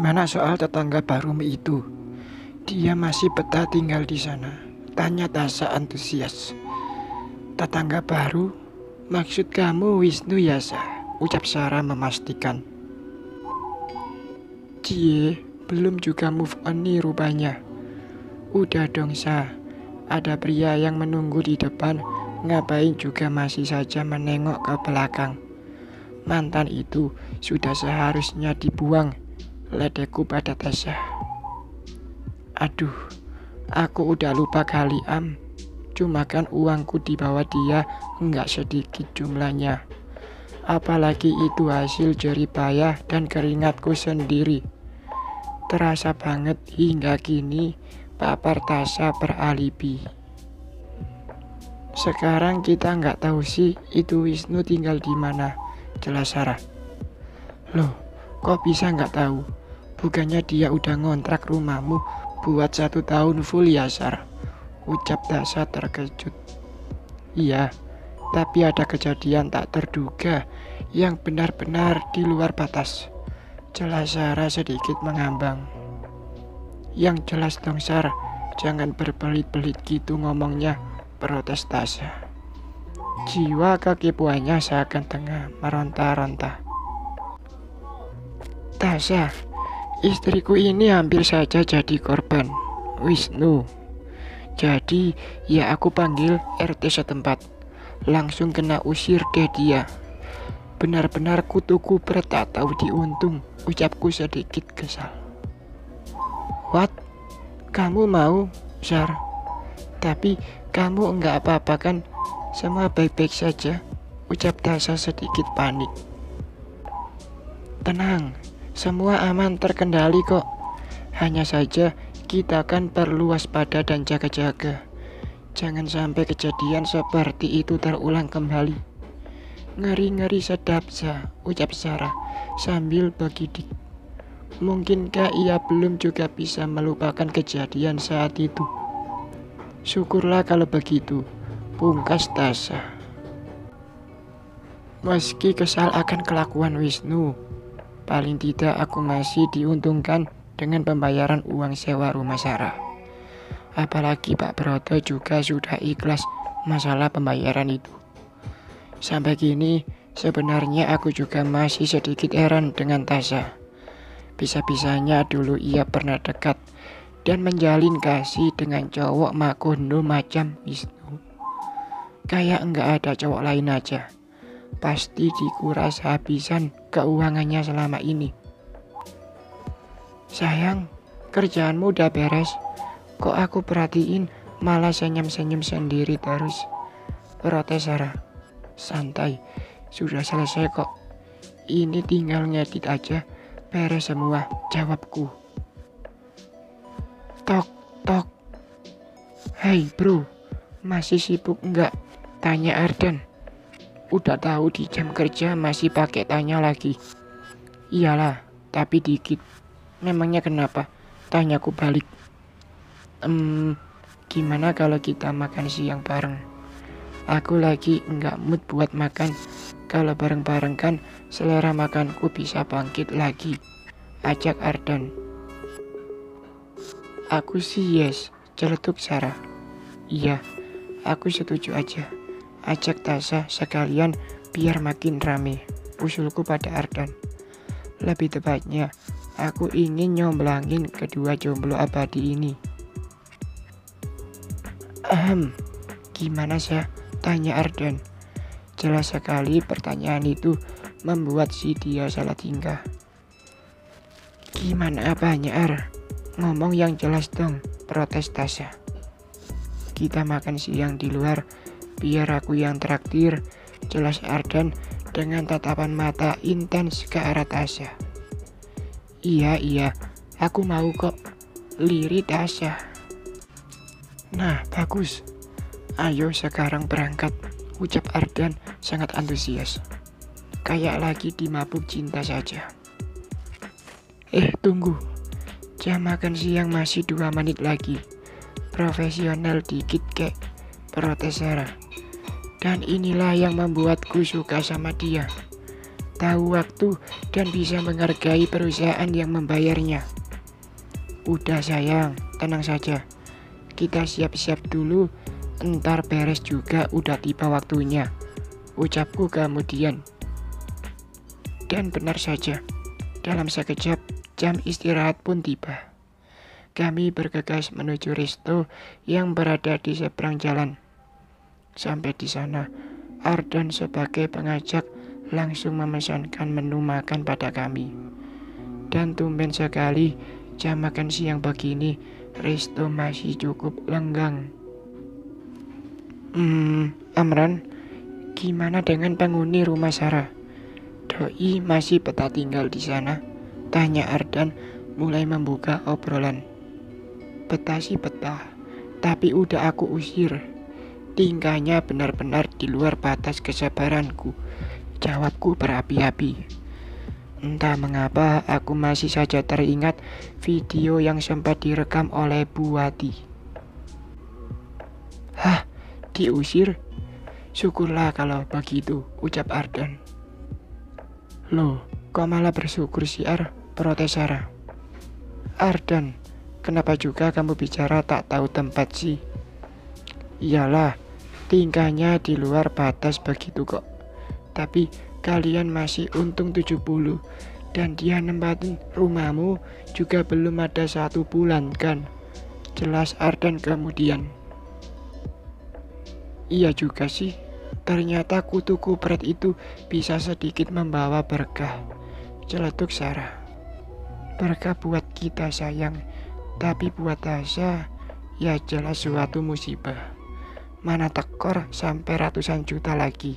Gimana soal tetangga barumu itu? Dia masih betah tinggal di sana. Tanya Tasya antusias. Tetangga baru? Maksud kamu Wisnu ya, Sa? Ucap Sarah memastikan. Cie, belum juga move on nih rupanya. Udah dong, Sa. Ada pria yang menunggu di depan. Ngapain juga masih saja menengok ke belakang. Mantan itu sudah seharusnya dibuang. Ledekku pada Tasya. Aduh, aku udah lupa kali Cuma kan uangku dibawa dia nggak sedikit jumlahnya. Apalagi itu hasil jeripayah dan keringatku sendiri. Terasa banget hingga kini papar Tasya beralibi. Sekarang kita nggak tahu sih itu Wisnu tinggal di mana. Jelas Sarah. Loh, kok bisa nggak tahu? Bukannya dia udah ngontrak rumahmu buat 1 tahun full ya, Sar? Ucap Tasya terkejut. Iya, tapi ada kejadian tak terduga yang benar-benar di luar batas. Jelas Sarah sedikit mengambang. Yang jelas dong, Sar. Jangan berbelit-belit gitu ngomongnya, protes Tasya. Jiwa kekepoannya seakan tengah meronta-ronta. Tasya, istriku ini hampir saja jadi korban Wisnu. Jadi ya aku panggil RT setempat. Langsung kena usir deh dia. Benar-benar kutuku tak tahu diuntung, ucapku sedikit kesal. What? Kamu mau, Sar? Tapi kamu enggak apa-apa kan? Semua baik-baik saja, ucap Tasya sedikit panik. Tenang, semua aman terkendali kok. Hanya saja kita kan perlu waspada dan jaga-jaga. Jangan sampai kejadian seperti itu terulang kembali. Ngeri-ngeri sedap, Sa, ucap Sarah sambil bergidik. Mungkinkah ia belum juga bisa melupakan kejadian saat itu? Syukurlah kalau begitu, pungkas Tasya. Meski kesal akan kelakuan Wisnu, paling tidak aku masih diuntungkan dengan pembayaran uang sewa rumah Sarah. Apalagi Pak Broto juga sudah ikhlas masalah pembayaran itu. Sampai kini sebenarnya aku juga masih sedikit heran dengan Tasya. Bisa-bisanya dulu ia pernah dekat dan menjalin kasih dengan cowok makondo macam Wisnu. Kayak enggak ada cowok lain aja. Pasti dikuras habisan keuangannya selama ini. Sayang, kerjaanmu udah beres. Kok aku perhatiin malah senyum-senyum sendiri terus, protes Sarah. Santai, sudah selesai kok. Ini tinggal ngedit aja, beres semua, jawabku. Tok, tok. Hei bro, masih sibuk enggak? Tanya Arden. Udah tahu di jam kerja masih pakai tanya lagi. Iyalah, tapi dikit. Memangnya kenapa? Tanyaku balik. Gimana kalau kita makan siang bareng? Aku lagi enggak mood buat makan. Kalau bareng-bareng kan selera makanku bisa bangkit lagi, ajak Arden. Aku sih yes, celetuk Sarah. Iya, aku setuju aja. Ajak Tasya sekalian biar makin rame, usulku pada Arden. Lebih tepatnya, aku ingin nyomblangin kedua jomblo abadi ini. Gimana sih? Tanya Arden. Jelas sekali pertanyaan itu membuat si dia salah tingkah. Gimana apanya Ar? Ngomong yang jelas dong, protes Tasya. Kita makan siang di luar, biar aku yang traktir, jelas Arden dengan tatapan mata intens ke arah Tasya. Iya, aku mau kok, lirik Tasya. Nah, bagus. Ayo sekarang berangkat, ucap Arden sangat antusias. Kayak lagi dimabuk cinta saja. Tunggu. Jam makan siang masih 2 menit lagi. Profesional dikit kek, protes Sarah. Dan inilah yang membuatku suka sama dia. tahu waktu, dan bisa menghargai perusahaan yang membayarnya. Udah sayang, tenang saja. Kita siap-siap dulu, entar beres juga udah tiba waktunya, ucapku kemudian. Dan benar saja, dalam sekejap jam istirahat pun tiba. Kami bergegas menuju resto yang berada di seberang jalan. Sampai di sana, Ardan sebagai pengajak langsung memesankan menu makan pada kami. Dan tumben sekali, jam makan siang begini, resto masih cukup lenggang. Amran, gimana dengan penghuni rumah Sarah? Doi masih betah tinggal di sana? Tanya Ardan mulai membuka obrolan. Betah sih betah, tapi udah aku usir. Tingkahnya benar-benar di luar batas kesabaranku. Jawabku berapi-api. Entah mengapa aku masih saja teringat video yang sempat direkam oleh Bu Wati. Hah, diusir? Syukurlah kalau begitu, ucap Ardan. Loh, kok malah bersyukur sih protes Sarah. Ardan, kenapa juga kamu bicara tak tahu tempat sih? Iyalah, tingkahnya di luar batas begitu kok. Tapi kalian masih untung 70, dan dia nempatin rumahmu juga belum ada 1 bulan kan? Jelas Ardan kemudian. Iya juga sih, ternyata kutu kupret itu bisa sedikit membawa berkah, celetuk Sarah. Berkah buat kita sayang, tapi buat Tasya ya jelas suatu musibah. Mana tekor sampai ratusan juta lagi,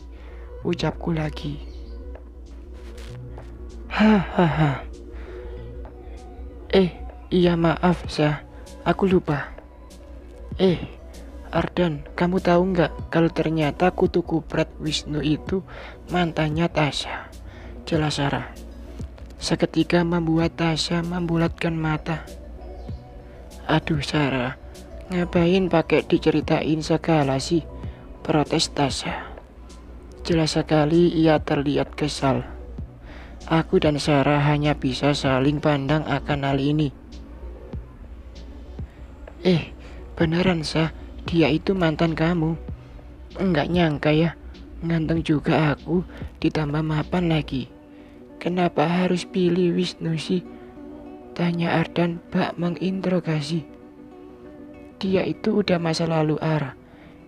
ucapku lagi. Hahaha. Iya maaf Syah, aku lupa. Ardan, kamu tahu nggak kalau ternyata kutu kupret Wisnu itu mantannya Tasya? Jelas Sarah. Seketika membuat Tasya membulatkan mata. Aduh Sarah, ngapain pakai diceritain segala sih? Protes Tasya. Jelas sekali ia terlihat kesal. Aku dan Sarah hanya bisa saling pandang akan hal ini. Beneran Syah, dia itu mantan kamu? Enggak nyangka ya, ganteng juga aku, ditambah mapan lagi. Kenapa harus pilih Wisnu sih? Tanya Ardan bak menginterogasi. Dia itu udah masa lalu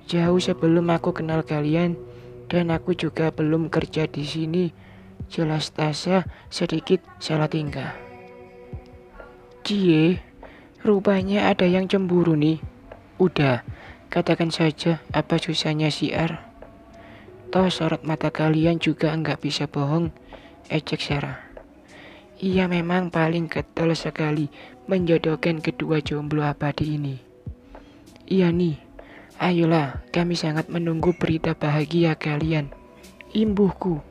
jauh sebelum aku kenal kalian, dan aku juga belum kerja di sini. Jelas Tasya sedikit salah tingkah. Cie, rupanya ada yang cemburu nih. Udah, katakan saja apa susahnya siar. Toh sorot mata kalian juga enggak bisa bohong, ejek Sarah. Ia memang paling getol sekali menjodohkan kedua jomblo abadi ini. Iya nih, ayolah kami sangat menunggu berita bahagia kalian. Imbuhku.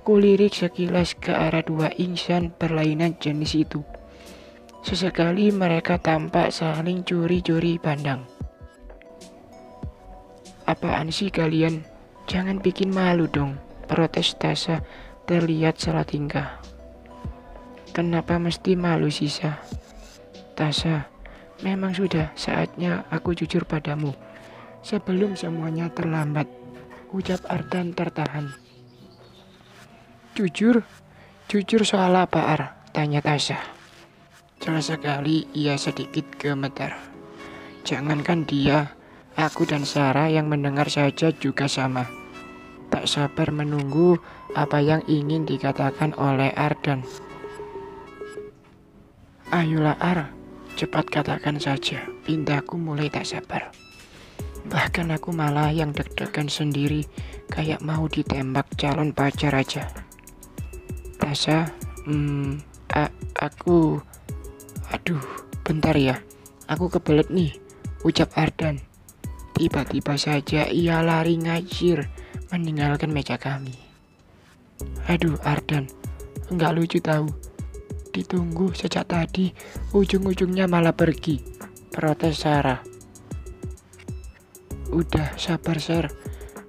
Kulirik sekilas ke arah 2 insan berlainan jenis itu. Sesekali mereka tampak saling curi-curi pandang. Apaan sih kalian? Jangan bikin malu dong, protes Tasya terlihat salah tingkah. Kenapa mesti malu sih Syah? Tasya, memang sudah saatnya aku jujur padamu sebelum semuanya terlambat, ucap Ardan tertahan. Jujur soal apa tanya Tasya. Jelas sekali ia sedikit gemetar. Jangankan dia, aku dan Sarah yang mendengar saja juga sama. Tak sabar menunggu apa yang ingin dikatakan oleh Ardan. Ayolah cepat katakan saja, pintaku mulai tak sabar. Bahkan aku malah yang deg-degan sendiri, kayak mau ditembak calon pacar aja. Tasya, aduh, bentar ya, aku kebelet nih, ucap Ardan. Tiba-tiba saja ia lari ngajir meninggalkan meja kami. Aduh Ardan, enggak lucu tahu. Ditunggu sejak tadi, ujung-ujungnya malah pergi, protes Sarah. Udah sabar Sar,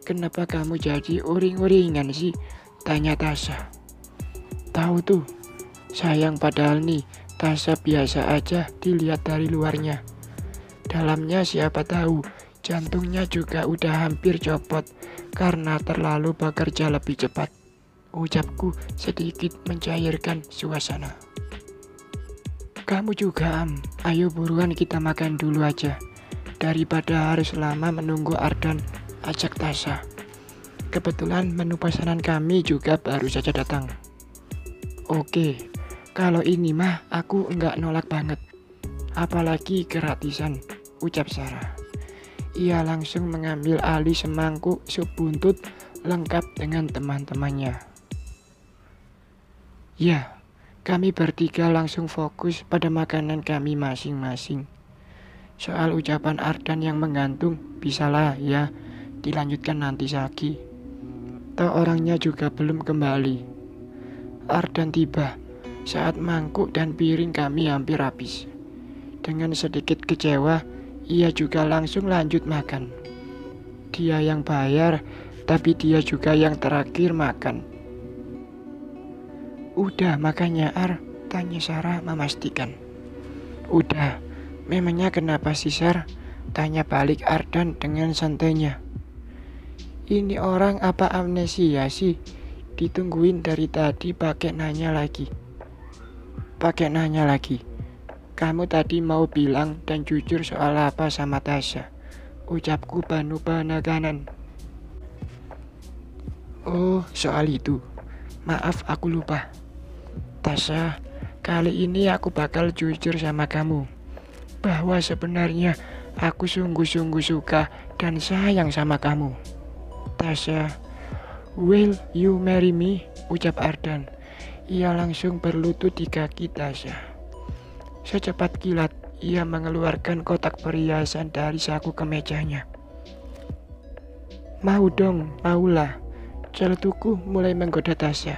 kenapa kamu jadi uring-uringan sih? Tanya Tasya. Tahu tuh, sayang padahal nih, Tasya biasa aja dilihat dari luarnya. Dalamnya siapa tahu, jantungnya juga udah hampir copot karena terlalu bekerja lebih cepat. Ucapku sedikit mencairkan suasana. Kamu juga, ayo buruan kita makan dulu aja. Daripada harus lama menunggu Ardan, ajak Tasya. Kebetulan menu pesanan kami juga baru saja datang. Oke, kalau ini mah aku enggak nolak banget. Apalagi gratisan, ucap Sarah. Ia langsung mengambil alih semangkuk sup buntut lengkap dengan teman-temannya. Ya, kami bertiga langsung fokus pada makanan kami masing-masing. Soal ucapan Ardan yang menggantung, bisalah ya, dilanjutkan nanti lagi. Toh orangnya juga belum kembali. Ardan tiba saat mangkuk dan piring kami hampir habis. Dengan sedikit kecewa, ia juga langsung lanjut makan. Dia yang bayar, tapi dia juga yang terakhir makan. Udah makannya Ar? Tanya Sarah memastikan. Udah, memangnya kenapa sih Sar? Tanya balik Ardan dengan santainya. Ini orang apa amnesia sih? Ditungguin dari tadi pakai nanya lagi. Kamu tadi mau bilang dan jujur soal apa sama Tasya? Ucapku penuh penekanan. Oh, soal itu. Maaf aku lupa. Tasya, kali ini aku bakal jujur sama kamu. Bahwa sebenarnya aku sungguh-sungguh suka dan sayang sama kamu. Tasya, will you marry me? Ucap Ardan. Ia langsung berlutut di kaki Tasya. Secepat kilat, ia mengeluarkan kotak perhiasan dari saku kemejanya. Mau dong, maulah. Celetuku mulai menggoda Tasya.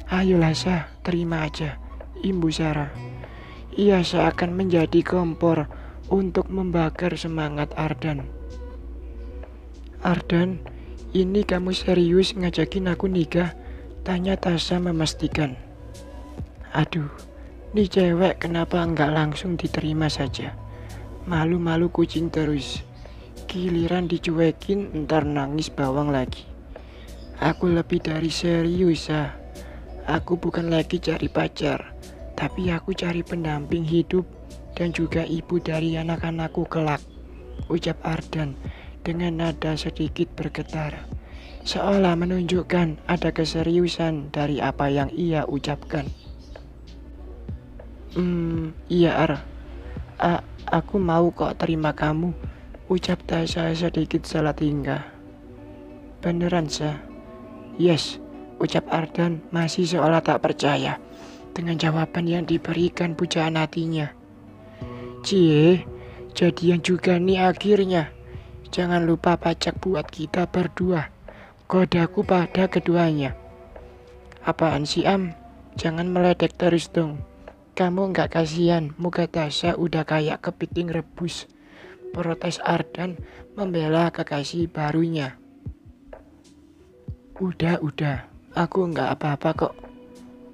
Ayolah Sah, terima aja, imbu Sarah. Ia seakan menjadi kompor untuk membakar semangat Ardan. Ardan, ini kamu serius ngajakin aku nikah? Tanya Tasya memastikan. Aduh, nih cewek kenapa enggak langsung diterima saja? Malu-malu kucing terus. Giliran dicuekin ntar nangis bawang lagi. Aku lebih dari serius Sah. Aku bukan lagi cari pacar, tapi aku cari pendamping hidup dan juga ibu dari anak-anakku kelak, ucap Ardan dengan nada sedikit bergetar, seolah menunjukkan ada keseriusan dari apa yang ia ucapkan. Iya Ar, aku mau kok terima kamu, ucap Tasya sedikit salah tingkah. Beneran Sah? Yes, ucap Ardan masih seolah tak percaya dengan jawaban yang diberikan pujaan hatinya. Cie, jadian juga nih akhirnya. Jangan lupa pajak buat kita berdua. Kodaku pada keduanya. Apaan sih Jangan meledek terus dong. Kamu nggak kasihan, muka Tasya udah kayak kepiting rebus. Protes Ardan membela kekasih barunya. Udah. Aku nggak apa-apa kok.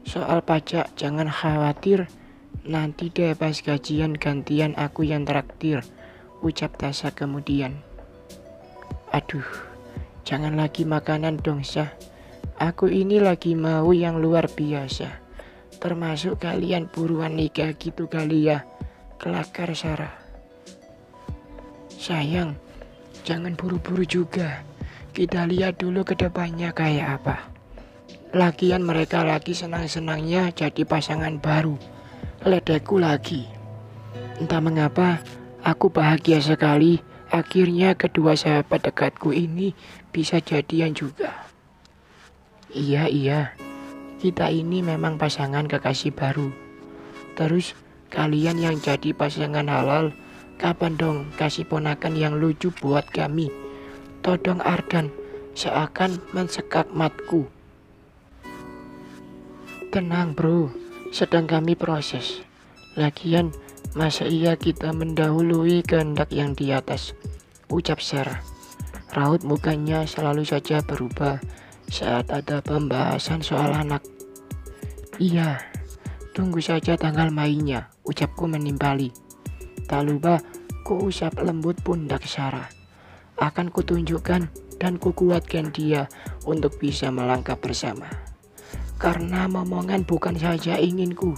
Soal pajak jangan khawatir. Nanti deh pas gajian gantian aku yang traktir, ucap Tasya kemudian. Aduh, jangan lagi makanan dong Syah. Aku ini lagi mau yang luar biasa. Termasuk kalian buruan nikah gitu kali ya. Kelakar Sarah. Sayang, jangan buru-buru juga. Kita lihat dulu ke depannya kayak apa. Lagian mereka lagi senang-senangnya jadi pasangan baru. Ledekku lagi. Entah mengapa, aku bahagia sekali. Akhirnya kedua sahabat dekatku ini bisa jadian juga. Iya. Kita ini memang pasangan kekasih baru. Terus kalian yang jadi pasangan halal, kapan dong kasih ponakan yang lucu buat kami? Todong Ardan seakan mensekak matku. Tenang bro, sedang kami proses. Lagian masa iya kita mendahului kehendak yang di atas, ucap Sarah. Raut mukanya selalu saja berubah saat ada pembahasan soal anak. Iya, tunggu saja tanggal mainnya, ucapku menimpali. Tak lupa, ku usap lembut pundak Sarah. Akan kutunjukkan dan kukuatkan dia untuk bisa melangkah bersama. Karena momongan bukan saja inginku.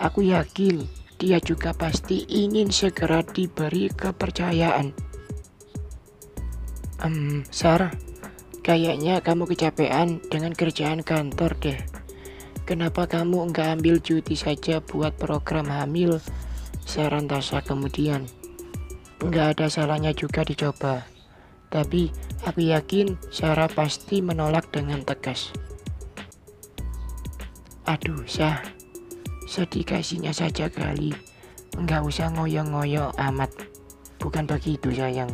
Aku yakin dia juga pasti ingin segera diberi kepercayaan. Sarah, kayaknya kamu kecapean dengan kerjaan kantor deh. Kenapa kamu enggak ambil cuti saja buat program hamil? Saran Tasya kemudian. Enggak ada salahnya juga dicoba. Tapi aku yakin Sarah pasti menolak dengan tegas. Aduh, Sah, sedikasinya saja kali. Enggak usah ngoyo-ngoyo amat. Bukan begitu sayang,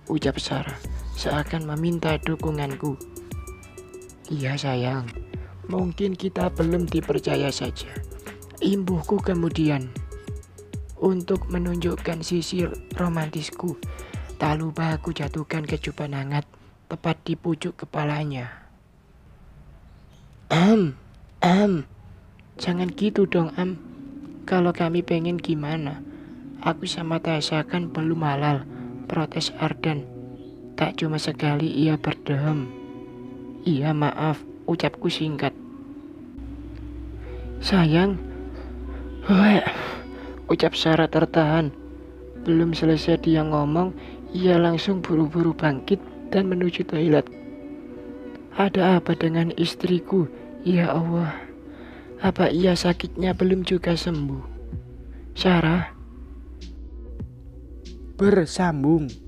ucap Sarah seakan meminta dukunganku. Iya sayang, mungkin kita belum dipercaya saja. Imbuhku kemudian. Untuk menunjukkan sisi romantisku, tak lupa aku jatuhkan kecupan hangat tepat di pucuk kepalanya. Jangan gitu dong Kalau kami pengen gimana? Aku sama Tasya kan belum halal, protes Ardan. Tak cuma sekali ia berdehem. Iya maaf, ucapku singkat. Sayang, ucap Sarah tertahan. Belum selesai dia ngomong, ia langsung buru-buru bangkit dan menuju toilet. Ada apa dengan istriku? Ya Allah, apa ia sakitnya belum juga sembuh? Sarah bersambung.